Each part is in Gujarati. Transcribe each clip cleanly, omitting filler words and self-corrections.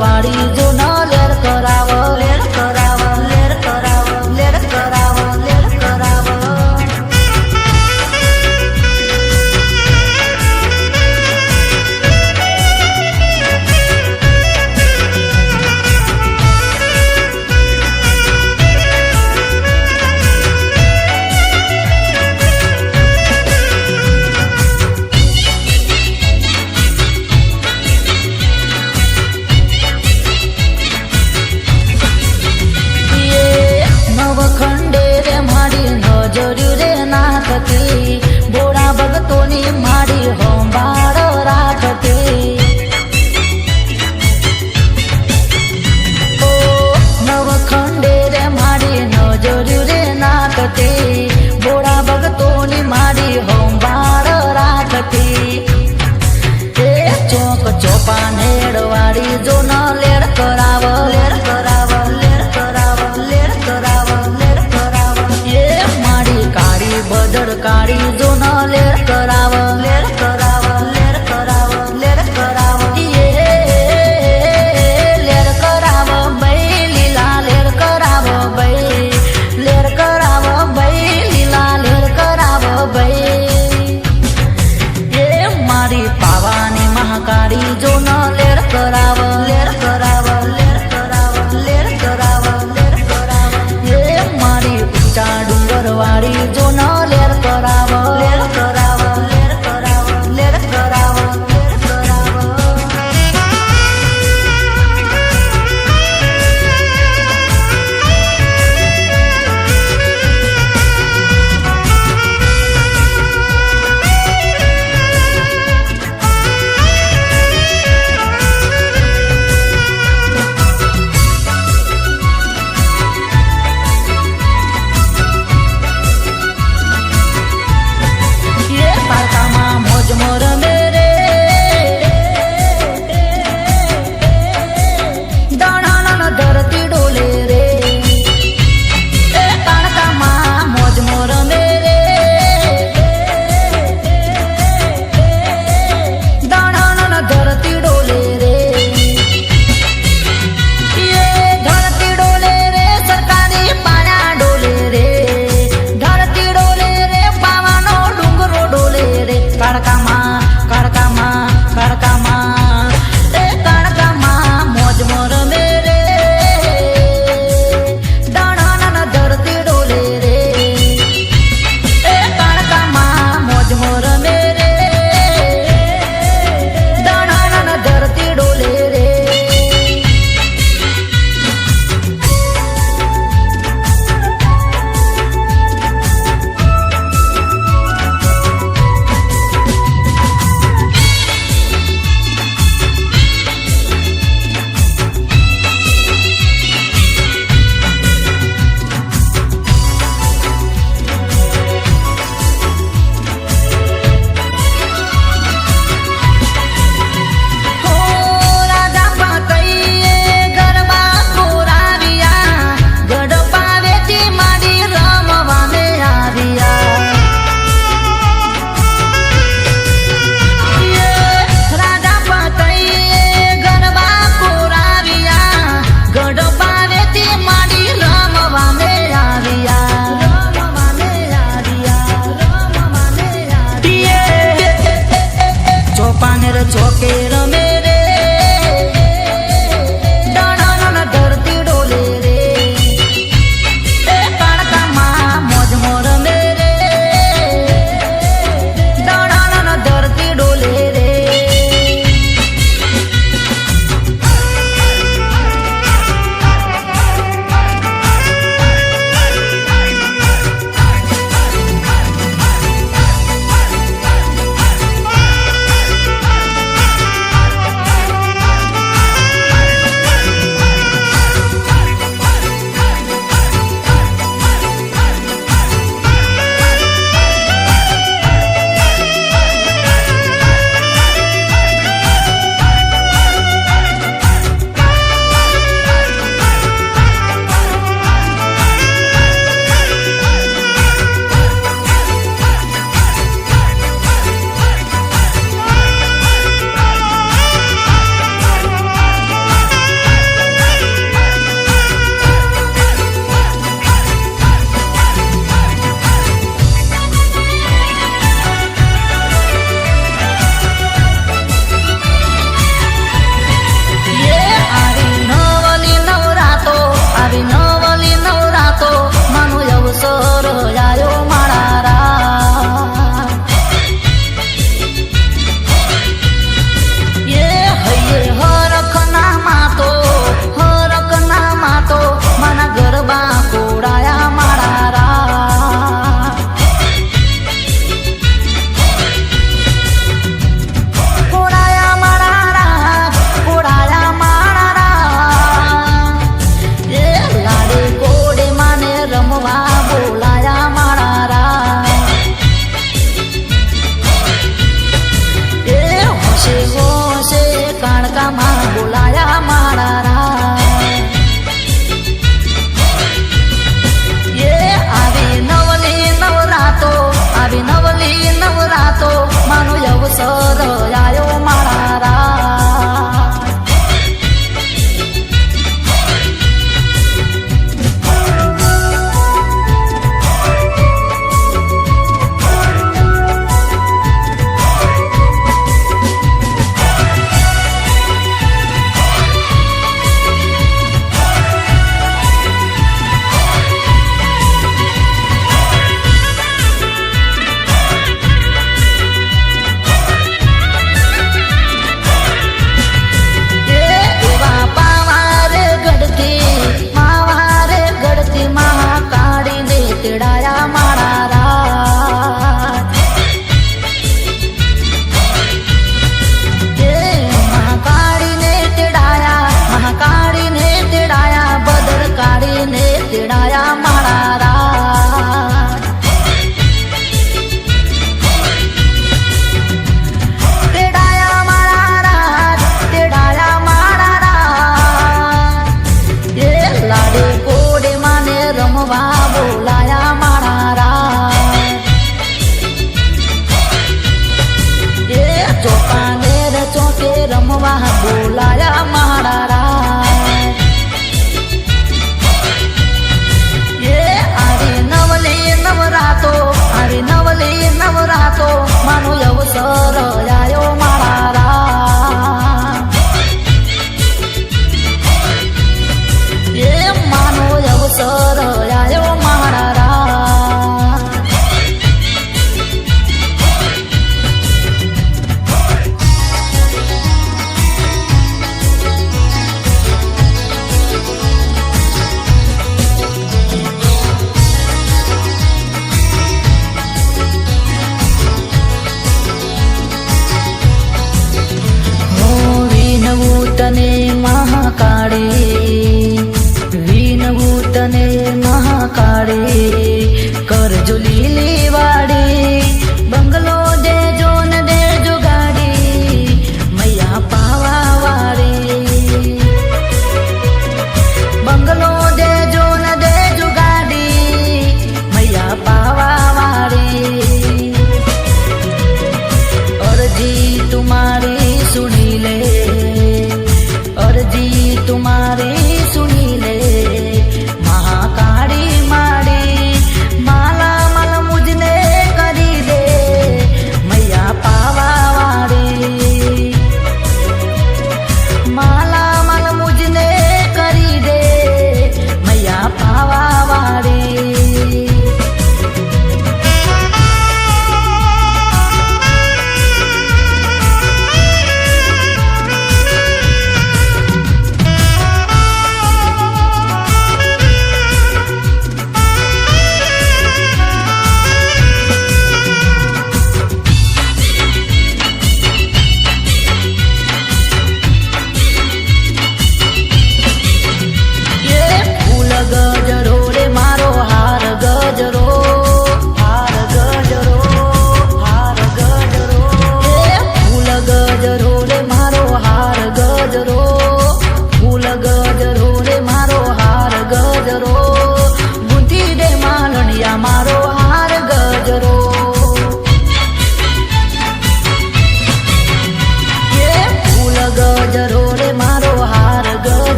વાળી જો ન લેર કરાવ લેર કરાવ લેર કરાવ લેર કરાવ લેર કરાવ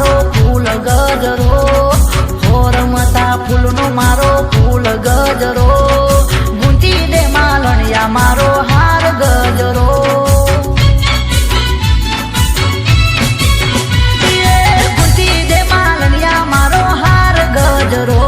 મારો ફૂલ ગજરો, હોરમતા ફૂલનો મારો ફૂલ ગજરો, ગુંજી દે માલણિયા મારો હાર ગજરો. ગુંજી દે માલણિયા મારો હાર ગજરો.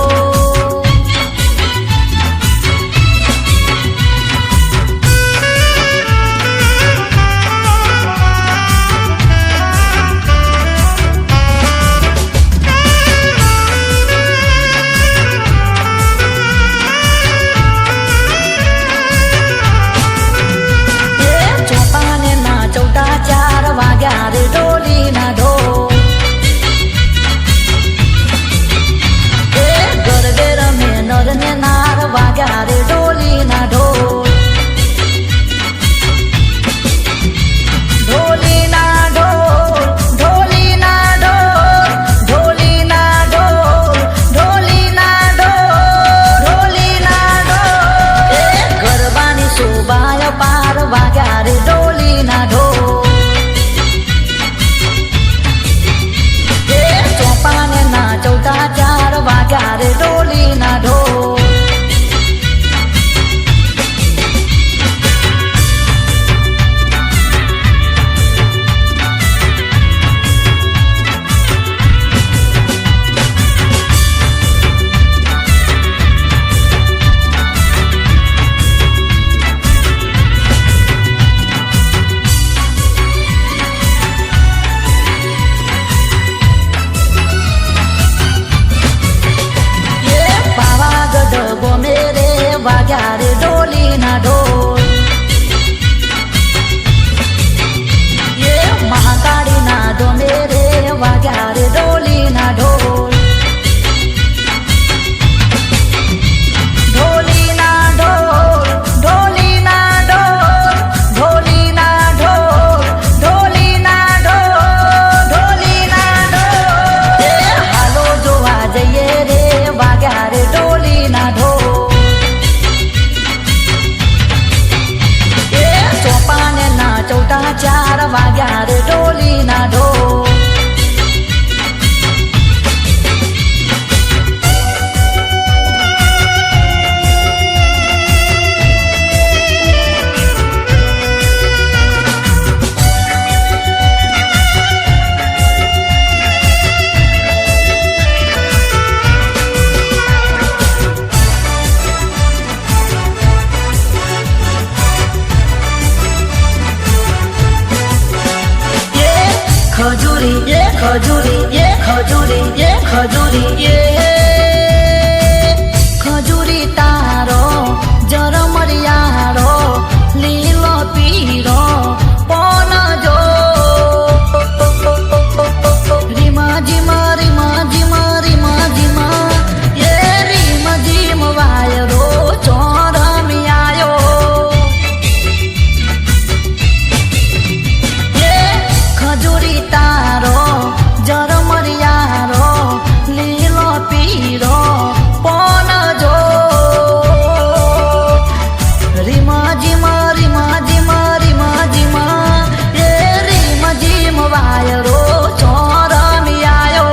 ખજૂરી તારો જરમરિયારો લીલો પીરો પોન જો રીમા જીમા રીમા જીમા રીમા જીમા એ રીમ જીમ વાયરો ચોરમિયાયો એ ખજૂરી તારો જરમરિયારો લીલો પીરો પોન જો રીમા જીમા રીમા જીમા રીમા જીમા એ રીમ જીમ વાયરો ચોરમિયાયો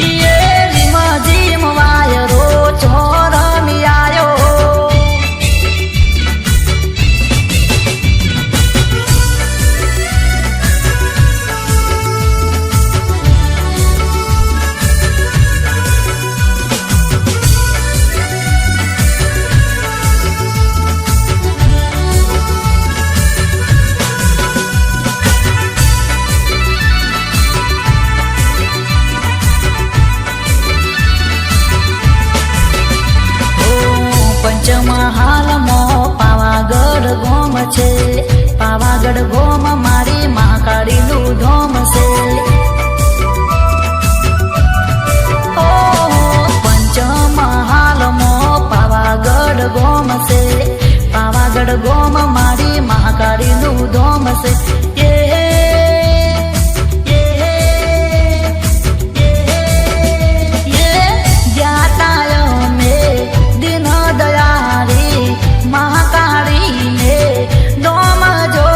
એ રીમા જીમ વાયરો ચોરમિયાયો. પંચમહાલમાં પાવાગઢ ગોમ છે, પાવાગઢ ગોમ મારી મહાકાળીનું ધોમ છે. પંચમહાલમાં પાવાગઢ ગોમ છે, પાવાગઢ ગોમ મારી મહાકાળીનું ધોમ છે. મહાકાળીને ડોમ જો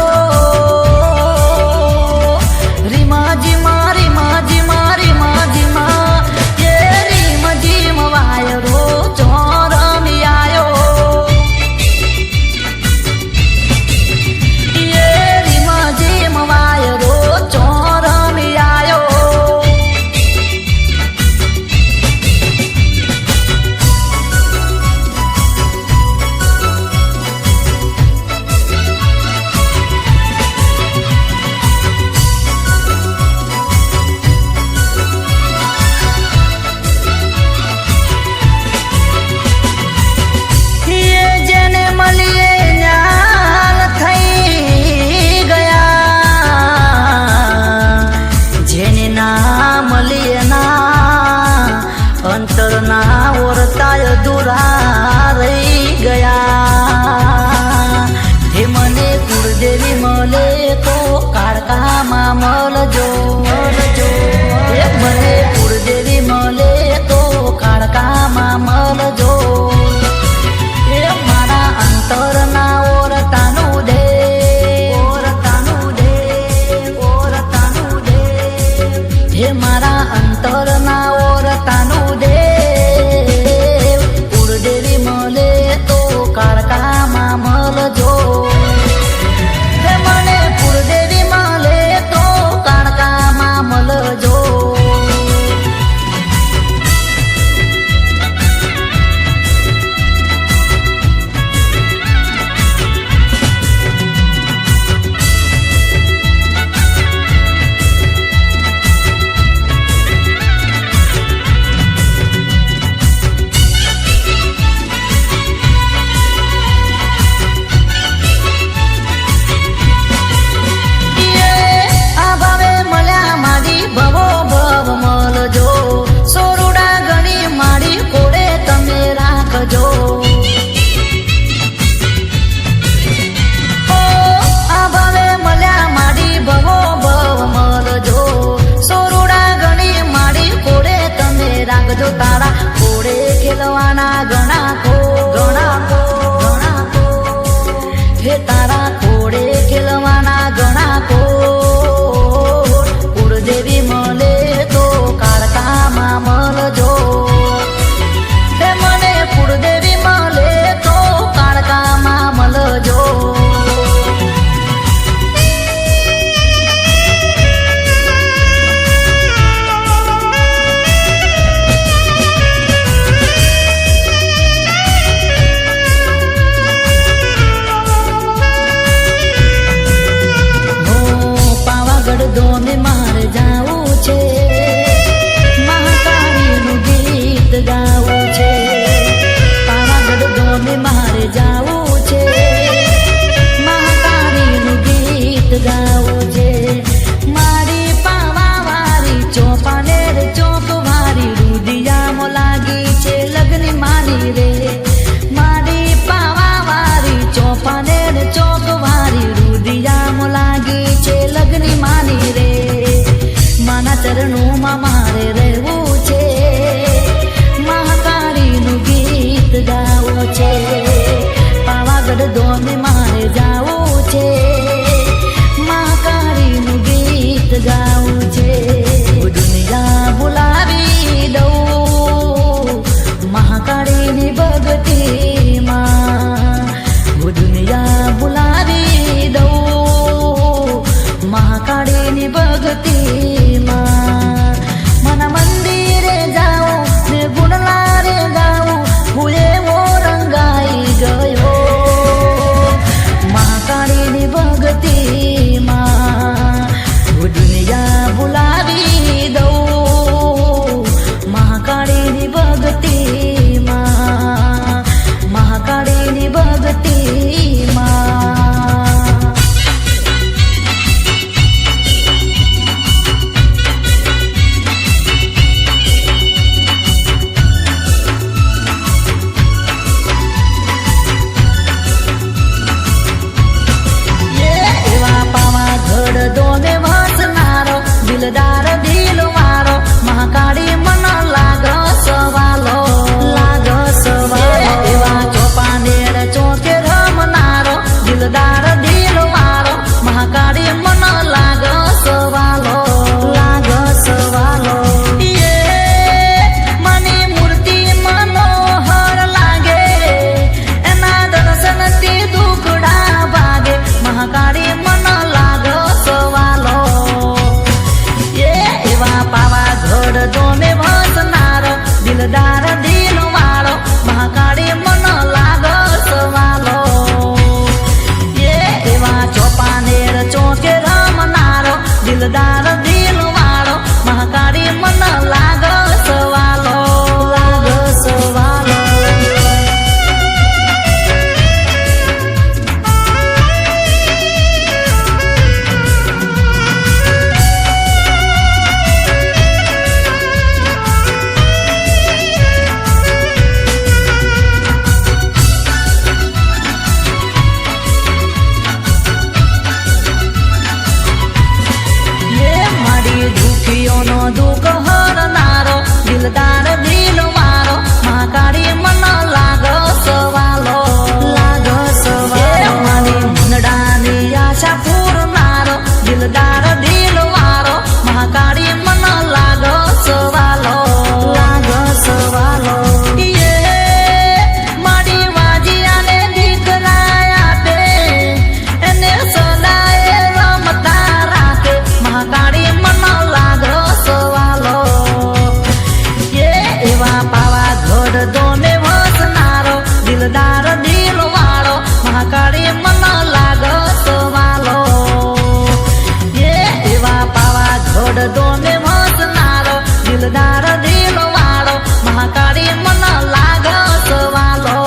મળજો મળજો એ મને કુળદેવી મળે તો કાળકામાં મળજો એ મારા અંતરના ઓરતાનું દે ઓરતાનું દે ઓરતાનું દે એ મારા અંતરના ઓરતાનું દે કુળદેવી મળે તો કાળકામાં મળજો એ મને કુળદેવી મળે તો કાળકામાં મળજો તારા ઘોડે ખેલવાના ઘણા કો હે તારા ઘોડે ખેલવાના ઘણા કો કુળદેવી મળે તો કાળકામાં મળજો હે મને કુળદેવી મળે તો કાળકામાં મળજો દોને મારે જાવું છે મહાકાળીનું ગીત ગાવું છે પાવાગઢ દોને મારે જાવું છે મહાકાળીનું ગીત ગાવું છે મારી પાવાવાળી ચોપાનેર ચોક વાળી રૂદિયામાં લાગી છે લગ્ન મારી રે મારી પાવાવાળી ચોપાનેર ચોક વાળી રૂદિયામાં લાગી છે લગ્ન માની રે માના ચરણોમાં મારે રહેવું છે મહાકાળીનું ગીત ગાવું છે પાવાગઢ દોને મારે જાવું છે મહાકાળીનું ગીત ગાવું છે દુનિયા બોલાવી દઉં મહાકાળીની ભક્તિમાં દુનિયા બોલાવી દઉં મહાકાળીની ભક્તિમાં મના મંદિરે જાઉં ને ગુણલા રે ગાઉં હું એવો રંગાઈ ગયો મહાકાળીની ભક્તિમાં દુનિયા બોલાવી દઉં મહાકાળીની ભક્તિમાં મહાકાળીની ભક્તિમાં દિલોનો દુઃખ હરનારો દિલદાર દિલ મારો મહાકાળી મન લાગો સવાલો મારી મનડાની આશા પૂરનારો દિલદાર દિલ વારો મહાકાળી મન લાગો સવાલો મારી વાજિયાને દીકરા આપે એને સદાય રમતા રાખે મહાકાળી મન લાગો સવાલો એવા પાવાગઢ દોમે વસનારો દિલદાર દિલ વાળો મહાકાળી મન લાગો સવાલો એવા પાવાગઢ દોમે વસનારો દિલદાર દિલ વાળો મહાકાળી મન લાગો સવાલો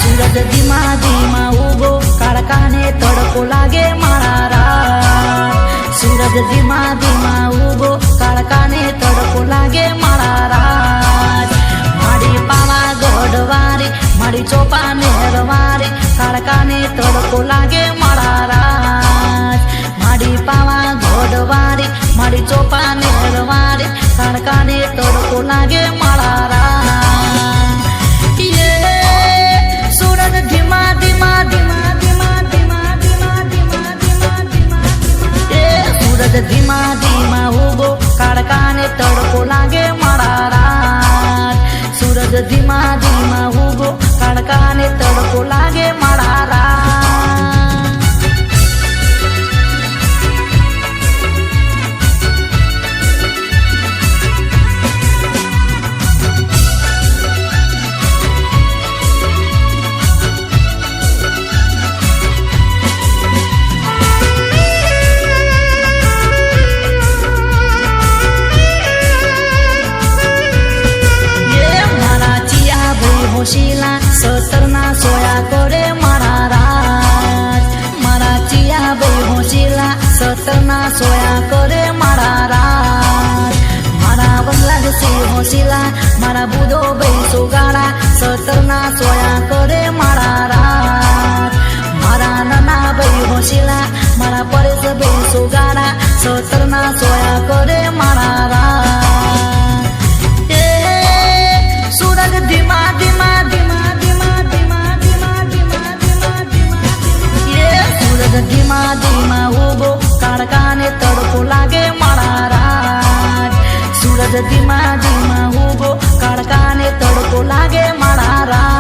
સૂરજ ધીમા ધીમા ઉગો કાળકાને તડકો લાગે મારા રાત સૂરજ ધીમા ધીમા ઉગો કાળકાને તડકો લાગે મારા રાત મારી પાવાગઢ વારી મારી ચોપા નેર વારી કાળકાને તડકો લાગે મારા રાત મારી પાવાગઢ વારી મારી ચોપા નેર વારી કાળકાને તડકો લાગે મારા રાત ધીમા ધીમા ધીમા ધીમા ધીમા ધીમા ધીમા ધીમા ધીમા સૂરજ ધીમા ધીમા ઉગો કાળકાને તડકો લાગે મારા રાત સૂરજ ધીમા ધીમા ઉગો કાળકાને તડકો લાગે મારા રાત હોશીલા સતરના સોયા કરે મારા રાત મારા ચિયા ભાઈ હોશીલા સતરના સોયા કરે મારા રાત મારા બંગલાદેશી હોશીલા મારા બુધો ભાઈ સુગાડા સતરના સોયા કરે મારા રાત મારા નાના ભાઈ હોશીલા મારા પરેશ ભાઈ સુગાડા સતરના સોયા કરે મારા રાત સૂરજ ધીમા ધીમા ધીમા ધીમા ધીમા ધીમા ધીમા ધીમા ધીમા સૂરજ ધીમા ધીમા ઉગો કાળકાને તડકો લાગે મારા રાત સૂરજ ધીમા ધીમા ઉગો કાળકાને તડકો લાગે મારા રાત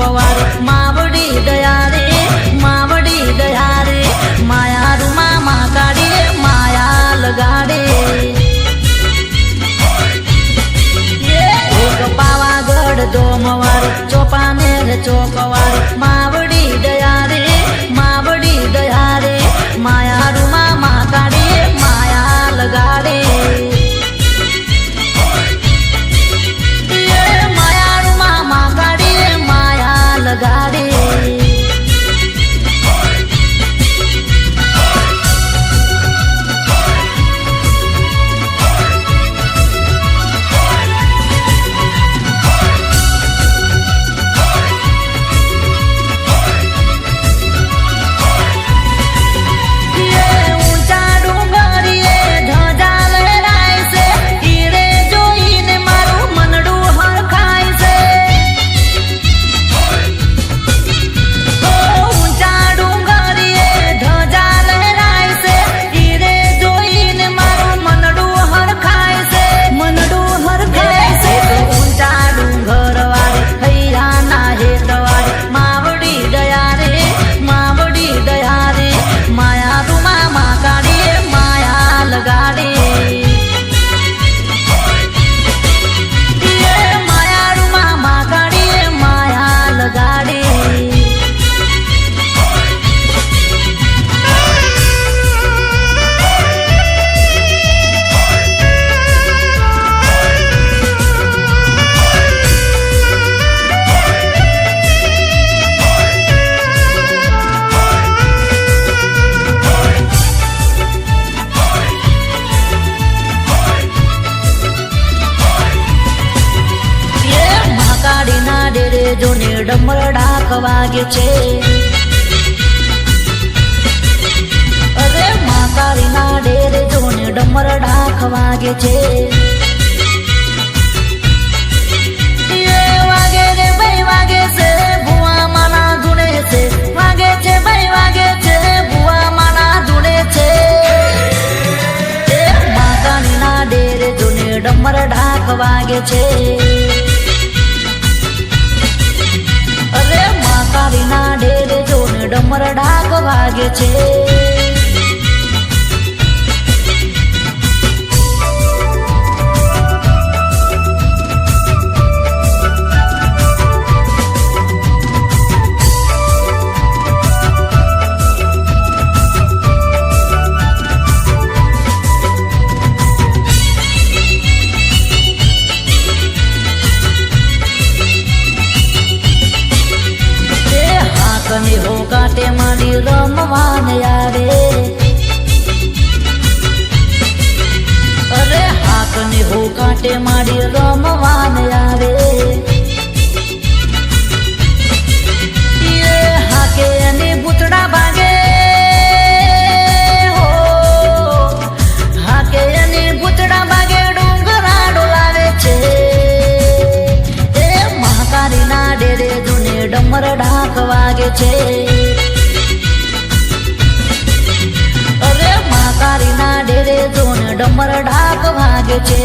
ચોકવારે માવડી દયા રે માવડી દયા રે માયા રૂમા માં કાઢીએ માયા લગાડે પાવાગઢ દોમવાર ચોપાનેર ચોકવાર માવડી દયા રે માવડી દયા રે માયા રૂમા માં કાઢીએ માયા લગાડે માયા રૂમા માં કાઢીએ માયા લગાડે જોને ડમર ડાક વાગે છે અરે માતારી ના ડેરે જોને ડમર ડાક વાગે છે વાગે રે ભાઈ વાગે છે ભુવા માના ધૂણે છે વાગે છે ભાઈ વાગે છે ભુવા માના ધૂણે છે માતાની ના ડેરે જોને ડમર ડાક વાગે છે ના ડેરે જોને ડમર ડાક વાગે છે હો કાટે માંડી રમવાને આવે અરે હાકને હો કાટે માંડી રમવાને આવે હાકે અને ભૂતડા ભાગે હો હાકે અને ભૂતડા ભાગે ડુંગરા ડોલાવે છે એ મહાકાળી ના ડેરે જોને ડમર ડાક વાગે છે અરે માતારી ના ડેરે જોને ડમર ડાક વાગે છે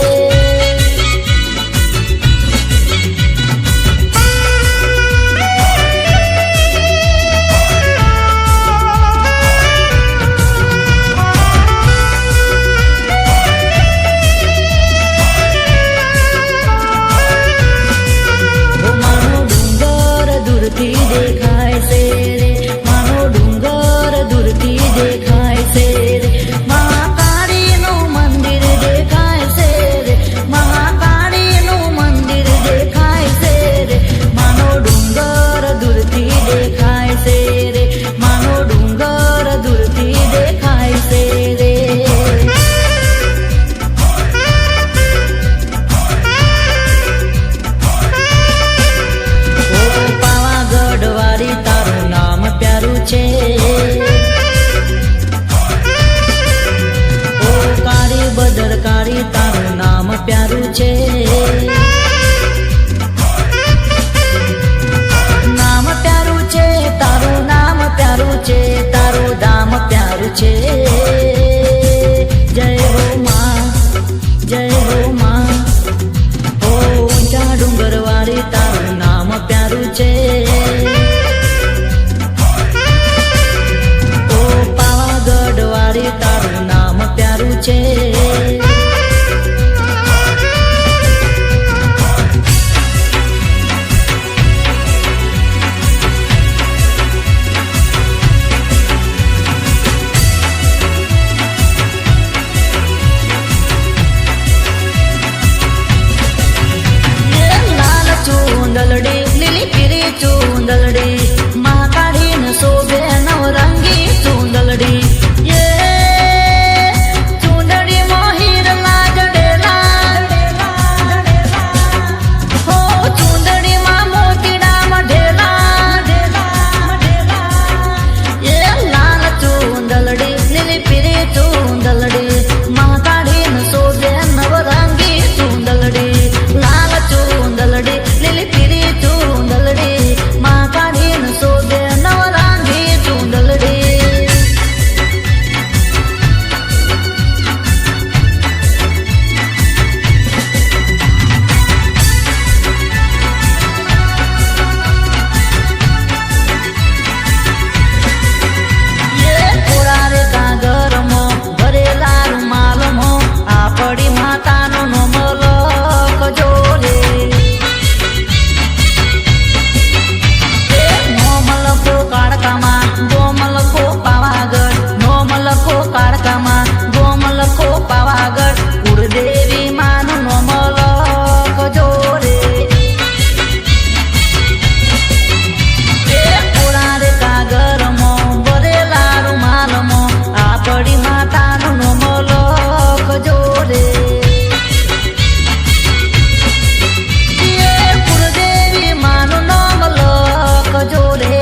માનો ડુંગર દૂરથી દેખાય છે રે માનો ડુંગર દૂરથી દેખાય છે રે મહાકાળી નું મંદિર દેખાય છે રે મહાકાળી નું મંદિર દેખાય છે રે માનો ડુંગર દૂરથી દેખાય છે રે માનો ડુંગર દૂરથી દેખાય છે રે છે ઓ કાળી બદર કાળી તારું નામ પ્યારું છે નામ પ્યારું છે તારું નામ પ્યારું છે તારું ધામ પ્યારું છે જય હો માં જય હો માં ઓ ઊંચા ડુંગર વાળી તારું નામ પ્યારું છે દ્વારકામાં ગોમ લખો પાવાગઢ કુળદેવી માનું નોમ લખજો રે એ કોરા રે કાગરમાં ભરેલા રૂમાલમાં આપણી માતાનું નોમ લખજો રે એ કુળદેવી માનું નામ લખજો રે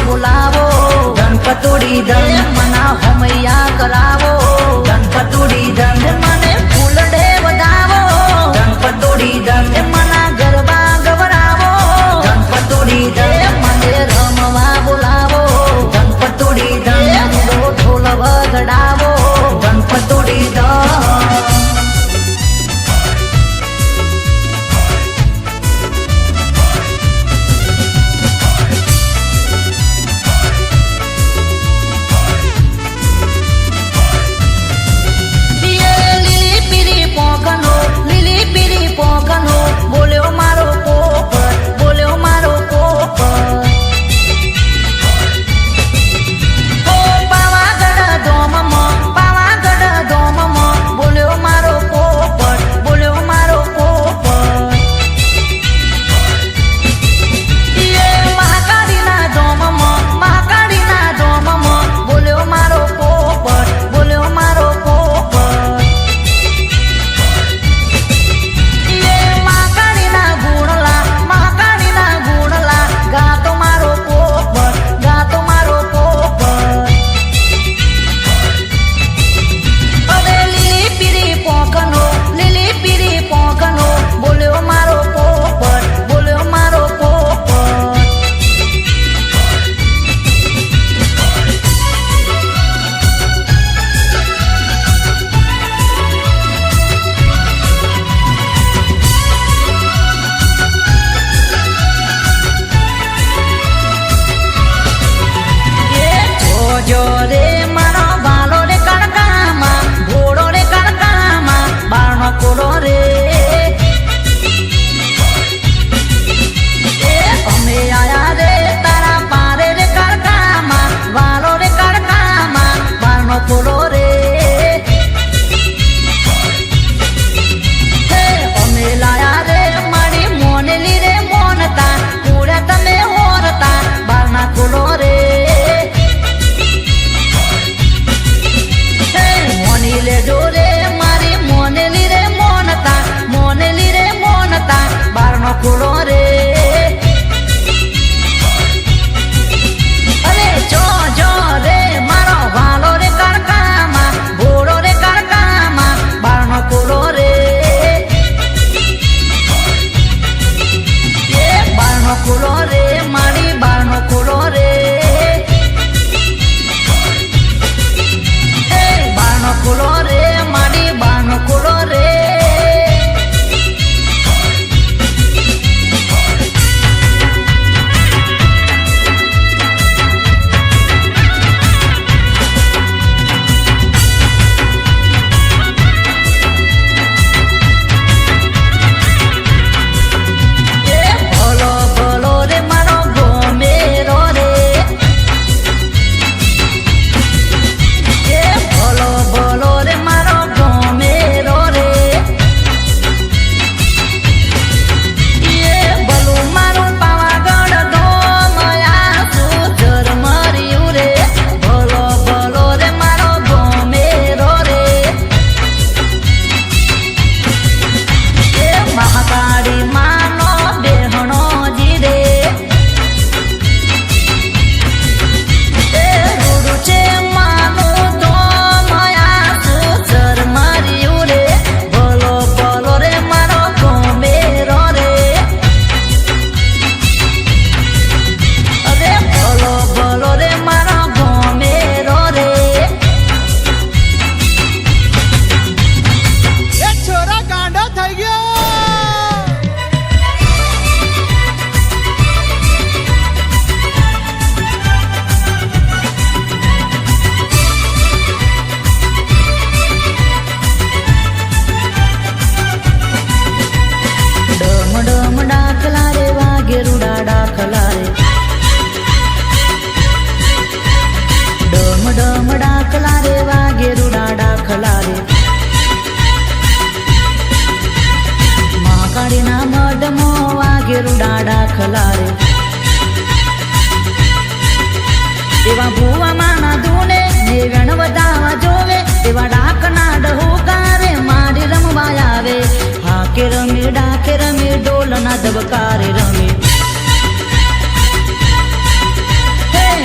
બોલાવો ગણપતોડી ધન મના હોમૈયા કરાવો ગણપતોડી ધન મને ફૂલ ડે વધાવો ગણપતોડી ધન મના ગરબા ગવરાવો ગણપતોડી ધન મને રમવા બોલાવો ગણપતોડી ધન ઢોલ વગડાવો ગણપતોડી ધન બોલ્યો મારો પોપટ બોલ્યો મારો પોપટ ઓ પાવાગઢ ધોમમાં બોલ્યો મારો પોપટ બોલ્યો મારો પોપટ એ મહાકાળીના ધોમમાં બોલ્યો મારો પોપટ બોલ્યો મારો પોપટ ખલારે એવા ભૂવા માના ધૂને દેવણ વધાવા જોવે એવા ડાકના ડહોકારે મારી રમવા આવે હાકે રમે ડાકે રમે ઢોલના ધબકારે રમે હે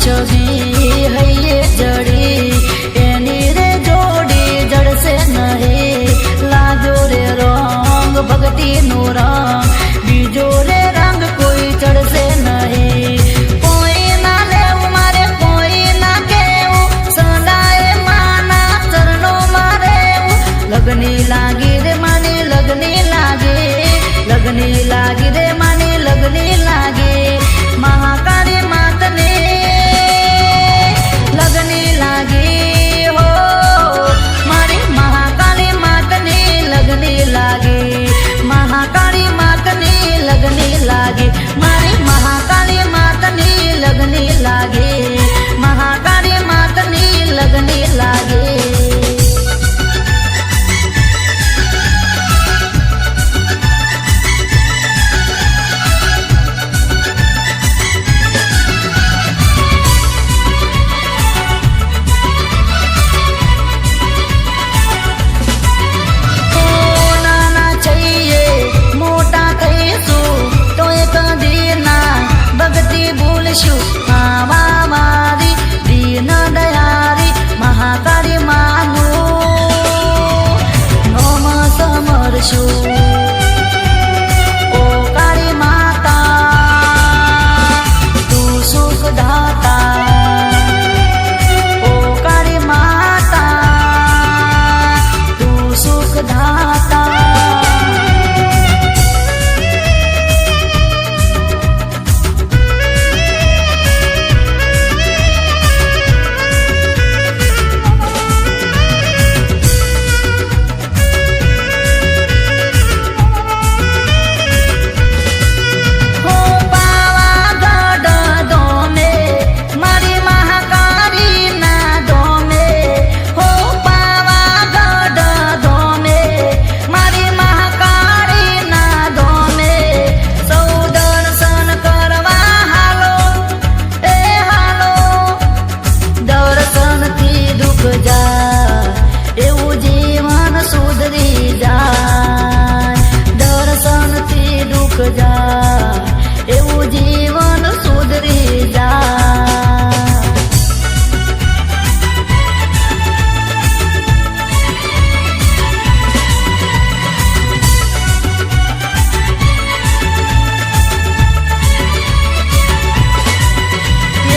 છબી હૈયે જડી એની રે જોડી જડશે નહીં લાગ્યો રે રંગ ભક્તિનો રંગ બીજો રે રંગ કોઈ ચડશે નહીં કોઈ ના લેવું મારે કોઈ ના કેવું સદાય માના ચરણો મારે લગની લાગી રે માની લગની લાગે લગની લાગી રે માની લગની લાગે મહાકાળી માતને લગની લાગી હો મારી મહાકાળી માતને લગની લાગે મહાકાળી માતને લગની લાગે મારી મહાકાળી માતને લગની લાગે મહાકાળી માતને લગની લાગે આવા મારી દીન દયારી મહાકાળી માનું નોમ સમરશું ઓ કાળી માતા તું સુખ દાતા ઓ કાળી માતા તું સુખ દાતા એવું જીવન સુધરી જાય દર્શનથી દુઃખ જાય એવું જીવન સુધરી જાય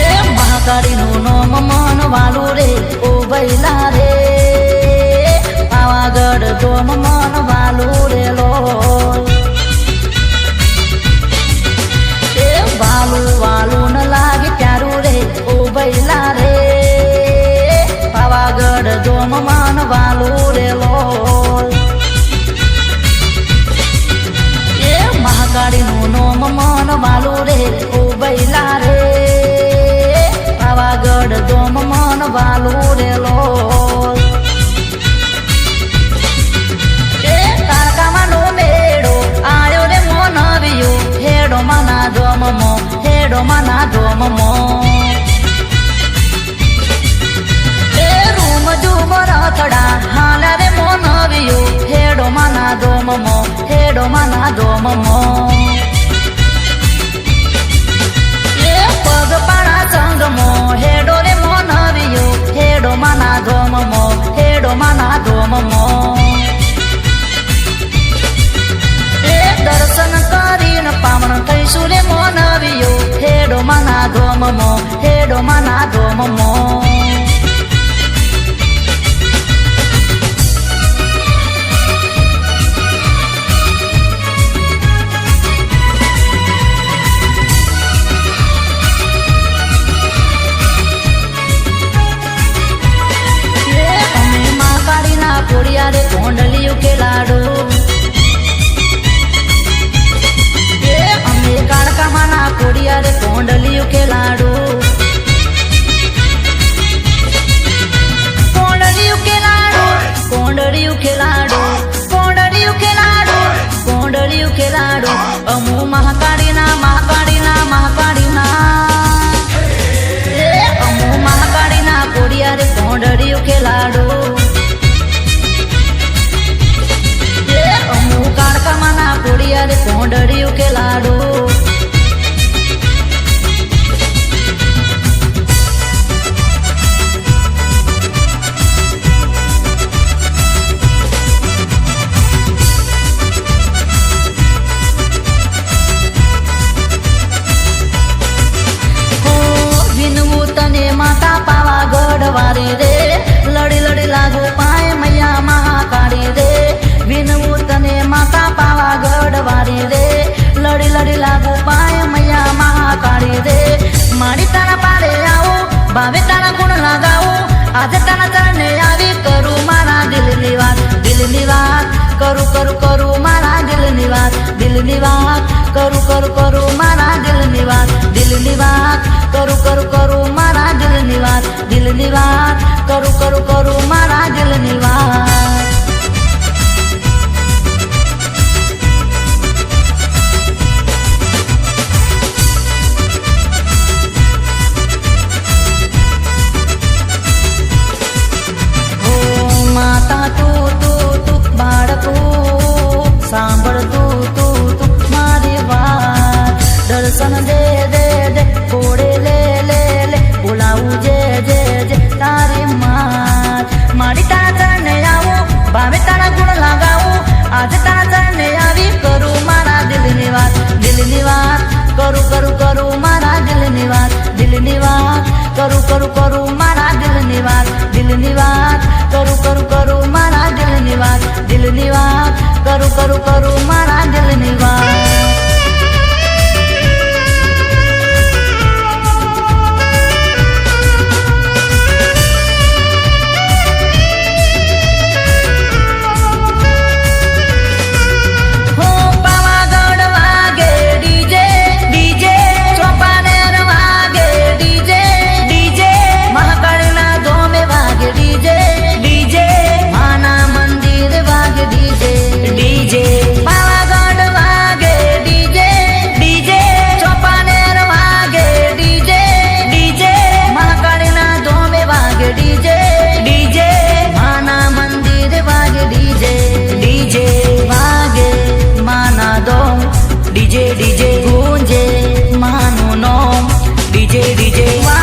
એ મહાકાળીનું નામ મન વાલું રે ઓ ભૈલા રે પાવાગઢ ધોમ મન વાલું રે લો એ વાલું વાલું ન લાગે પ્યારું રે ઓ ભૈલા રે પાવાગઢ ધોમ મન વાલું રે લો એ મહાકાળીનું નામ મન વાલું રે ઓ ભૈલા રે પાવાગઢ ધોમ મન વાલું રે લો હેડો માના ધોમમો એ રૂમ જુમ રથડા હાલ રે મોનવ્યો હેડો માના ધોમમો હેડો માના ધોમમો એ પગપાળા સંગમો હેડો રે મોનવ્યો હેડો માના ધોમમો હેડો માના ધોમમો એ દર્શન કરીને પાવન થઈશું રે મોનવ્યો હેડો માના ધોમમો હેડો માના ધોમમો અમે મહાકાળીના કોડિયા રે કોંડલિયું કે લાડુ કાળકામાના કોડિયા રે કોંડલિયું કે લાડુ કોંડલિયું કે લાડુ કોંડલિયું કે લાડુ કોંડલિયું કે લાડુ કોંડલિયું કે લાડુ અમુ મહાકાળીના મહાકાળીના મહાકાળીના એ અમુ મહાકાળીના કોડિયા રે કોંડલિયું કે લાડુ એ અમુ કાળકામાના કોડિયા રે કોંડલિયું કે લાડુ ગઢવારી રે લડી લડી લાગુ પાય મૈયા મહાકાળી રે વિનવું તને માતા પાવાગઢ વારી રે લડી લડી લાગુ પાય મૈયા મહાકાળી રે મારી તારા પાડે આવું ભાવે તારા ગુણ લગાવું આજે તારા ચરણે આવી કરું મારા દિલની વાત કરું મારા દિલની વાત કરું મારા દિલની વાત કરું મારા દિલની વાત કરું મારા દિલની વાત માતા તું બાળકું સાંભળ તું મારી વાત દર્શન દે કોડે લે બોલાવું જે તારી માત મારી તારા ચરણે આવું ભાવે તારા ગુણ લગાવું આજે તારા ચરણે આવી કરું મારા દિલની વાત કરું મારા દિલની વાત કરું મારા દિલની વાત કરું મારા દિલની વાત કરું મારા દિલની વાત ડીજે ગૂંજે માનું નોમ ડીજે